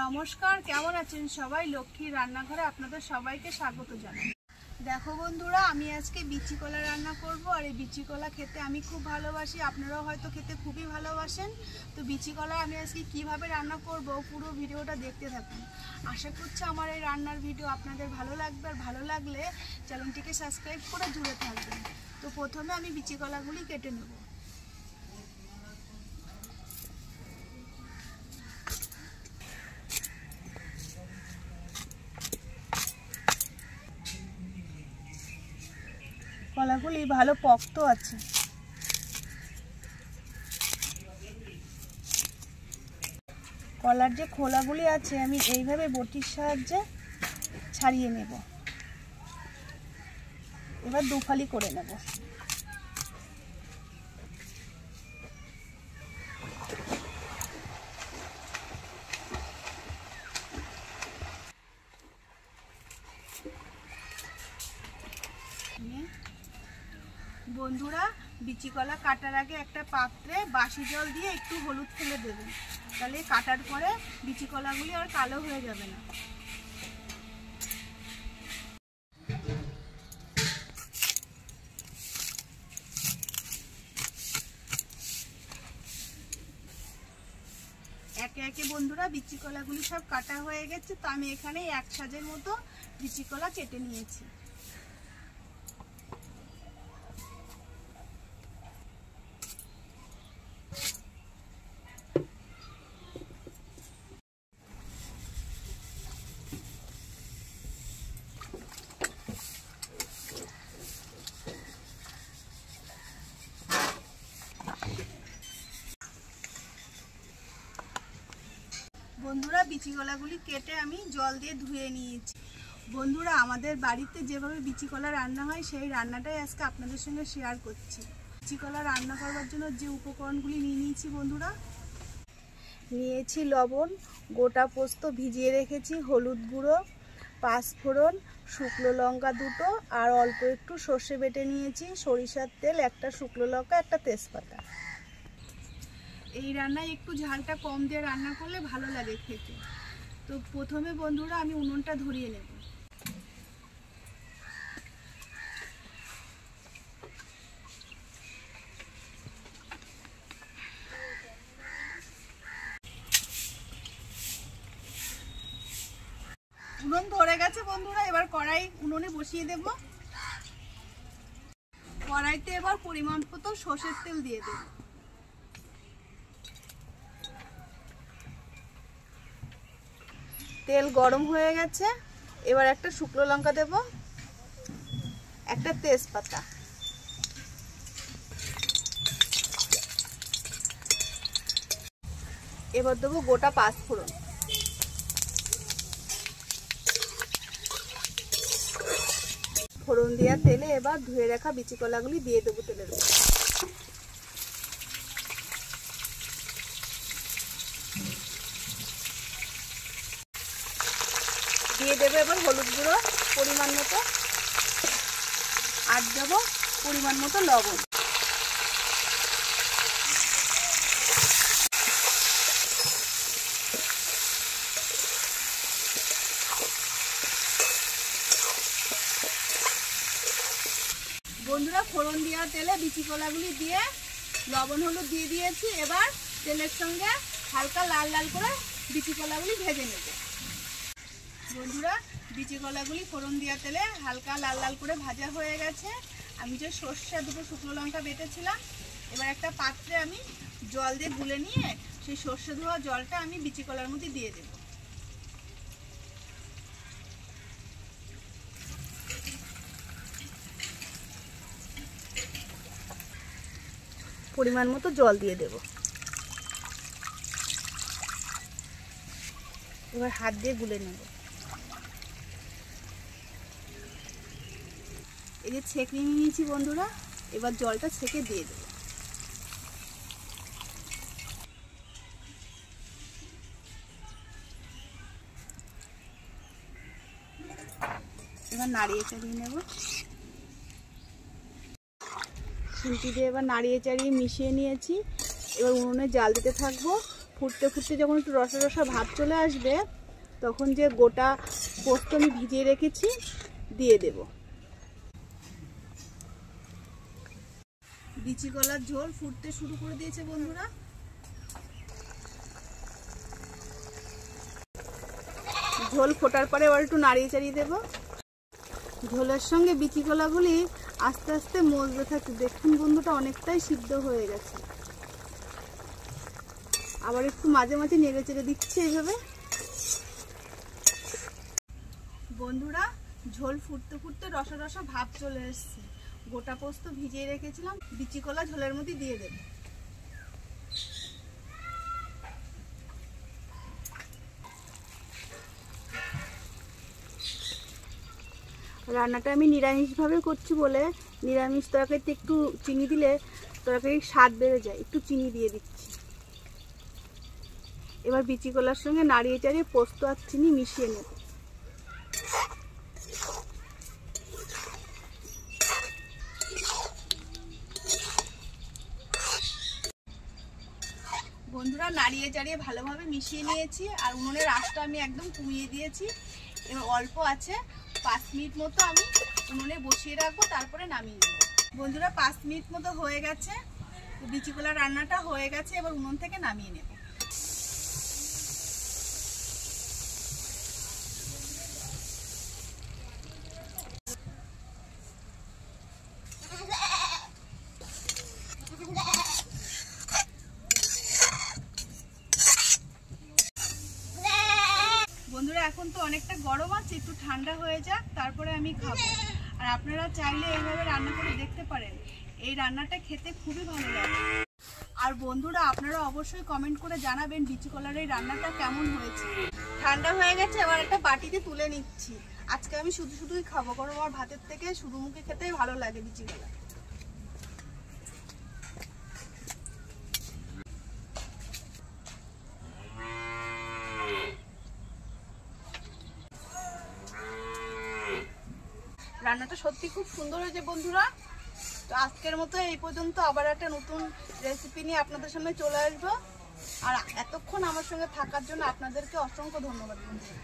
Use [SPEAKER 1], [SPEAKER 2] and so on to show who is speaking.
[SPEAKER 1] নমস্কার, কেমন আছেন সবাই? লক্ষ্মীর রান্নাঘরে আপনাদের সবাইকে স্বাগত জানাই। দেখো বন্ধুরা, আমি আজকে বিচি কলা রান্না করব। আর এই বিচি কলা খেতে আমি খুব ভালোবাসি, আপনারাও হয়তো খেতে খুবই ভালোবাসেন। তো বিচি কলা আমি আজকে কিভাবে রান্না করব পুরো ভিডিওটা দেখতে থাকুন। আশা করছি আমার এই রান্নার ভিডিও আপনাদের ভালো লাগবে, আর ভালো লাগলে চ্যানেলটিকে সাবস্ক্রাইব করে জুড়ে থাকবেন। তো প্রথমে আমি বিচি কলাগুলি কেটে নেব। কলাগুলি ভালো পক্ত আছে। কলার যে খোলাগুলি আছে আমি এইভাবে বটির সাহায্যে ছাড়িয়ে নেব। এবার দুফালি করে নেব। বন্ধুরা, বিচি কলা কাটার আগে একটা পাত্রে বাসি জল দিয়ে একটু হলুদ ফেলে দেবেন, তাহলে কাটার পরে বিচি কলাগুলি আর কালো হয়ে যাবে না। একে একে বন্ধুরা বিচি কলাগুলি সব কাটা হয়ে গেছে। তো আমি এখানে এক সাজের মতো বিচি কলা কেটে নিয়েছি। বন্ধুরা, বিচি কলাগুলি কেটে আমি জল দিয়ে ধুয়ে নিয়েছি। বন্ধুরা, আমাদের বাড়িতে যেভাবে বিচি কলা রান্না হয় সেই রান্নাটাই আজকে আপনাদের সঙ্গে শেয়ার করছি। বিচি কলা রান্না করার জন্য যে উপকরণগুলি নিয়ে নিয়েছি বন্ধুরা, নিয়েছি লবণ, গোটা পোস্ত ভিজিয়ে রেখেছি, হলুদ গুঁড়ো, পাঁচফোড়ন, শুকনো লঙ্কা দুটো, আর অল্প একটু সর্ষে বেটে নিয়েছি, সরিষার তেল, একটা শুকনো লঙ্কা, একটা তেজপাতা। এই রান্নায় একটু ঝালটা কম দিয়ে রান্না করলে ভালো লাগে খেতে। তো প্রথমে বন্ধুরা আমি উনুনটা ধরিয়ে নেব। উনুন ধরে গেছে বন্ধুরা, এবার কড়াই উনুনে বসিয়ে দেব। কড়াইতে এবার পরিমাণ মতো সর্ষের তেল দিয়ে দেব। তেল গরম হয়ে গেছে, এবার একটা শুকনো লঙ্কা দেব, একটা তেজপাতা, এবার দেবো গোটা পাঁচফোড়ন, ফোড়ন দেওয়া তেলে এবার ধুয়ে রাখা বিচি কলাগুলি দিয়ে দেবো তেলের উপর। দিয়ে দেবো এবার হলুদ গুঁড়ো পরিমাণ মতো, আর দেবো পরিমাণ মতো লবণ। বন্ধুরা, ফোড়ন দেওয়া তেলে বিচি কলাগুলি দিয়ে লবণ হলুদ দিয়ে দিয়েছি। এবার তেলের সঙ্গে হালকা লাল লাল করে বিচি কলাগুলি ভেজে নেব। বন্ধুরা, বিচি কলাগুলি ফোড়ন দেওয়া তেলে হালকা লাল লাল করে ভাজা হয়ে গেছে। আমি যে সর্ষে দুটো শুকনো লঙ্কা বেটেছিলাম, এবার একটা পাত্রে আমি জল দিয়ে গুলে নিয়ে সেই সর্ষে ধোয়া জলটা আমি বিচি কলার মধ্যে দিয়ে দেব। পরিমাণ মতো জল দিয়ে দেব। এবার হাত দিয়ে গুলে নেব। এই যে ছেঁকে নিয়েছি বন্ধুরা, এবার জলটা ছেঁকে দিয়ে দেব। এবার নাড়িয়ে চাড়িয়ে নেব। খুন্তি দিয়ে এবার নাড়িয়ে চাড়িয়ে মিশিয়ে নিয়েছি। এবার উনুনে জাল দিতে থাকবো ফুটতে ফুটতে যখন একটু রসা রসা ভাব চলে আসবে তখন যে গোটা পোস্ত আমি ভিজিয়ে রেখেছি দিয়ে দেব। বিচি কলার ঝোল ফুটতে শুরু করে দিয়েছে বন্ধুরা। ঝোল ফোটার পরে এবার একটু নাড়িয়ে চাড়িয়ে দেবো। ঝোলের সঙ্গে বিচি কলাগুলি আস্তে আস্তে মজতে থাকে। দেখুন বন্ধুটা অনেকটাই সিদ্ধ হয়ে গেছে। আবার একটু মাঝে মাঝে নেড়ে চেড়ে দিচ্ছি এইভাবে। বন্ধুরা ঝোল ফুটতে ফুটতে রসা রসা ভাব চলে এসছে। গোটা পোস্ত ভিজিয়ে রেখেছিলাম, বিচি কলা ঝোলের মধ্যে দিয়ে দেব। রান্নাটা আমি নিরামিষভাবে করছি বলে নিরামিষ তরকারিতে একটু চিনি দিলে তরকারির স্বাদ বেড়ে যায়, একটু চিনি দিয়ে দিচ্ছি। এবার বিচি কলার সঙ্গে নাড়িয়ে চাড়িয়ে পোস্ত আর চিনি মিশিয়ে নেব। বন্ধুরা নাড়িয়ে চাড়িয়ে ভালোভাবে মিশিয়ে নিয়েছি আর উনুনের আঁচটা আমি একদম কমিয়ে দিয়েছি। এবার অল্প আছে 5 মিনিট মতো আমি উনুনে বসিয়ে রাখবো, তারপরে নামিয়ে নেব। বন্ধুরা 5 মিনিট মতো হয়ে গেছে, বিচি কলা রান্নাটা হয়ে গেছে। এবার উনুন থেকে নামিয়ে নেব। বন্ধুরা এখন তো অনেকটা গরম আছে, একটু ঠান্ডা হয়ে যাক তারপরে আমি খাবো। আর আপনারা চাইলে এইভাবে রান্না করে দেখতে পারেন, এই রান্নাটা খেতে খুবই ভালো লাগে। আর বন্ধুরা আপনারা অবশ্যই কমেন্ট করে জানাবেন বিচি কলার এই রান্নাটা কেমন হয়েছে। ঠান্ডা হয়ে গেছে, এবার একটা বাটিতে তুলে নিচ্ছি। আজকে আমি শুধু শুধুই খাবো, কারণ আমার ভাতের থেকে শুধু মুখে খেতেই ভালো লাগে বিচি কলা। রান্নাটা সত্যি খুব সুন্দর হয়েছে বন্ধুরা। তো আজকের মতো এই পর্যন্ত, আবার একটা নতুন রেসিপি নিয়ে আপনাদের সামনে চলে আসবো। আর এতক্ষণ আমার সঙ্গে থাকার জন্য আপনাদেরকে অসংখ্য ধন্যবাদ বন্ধুরা।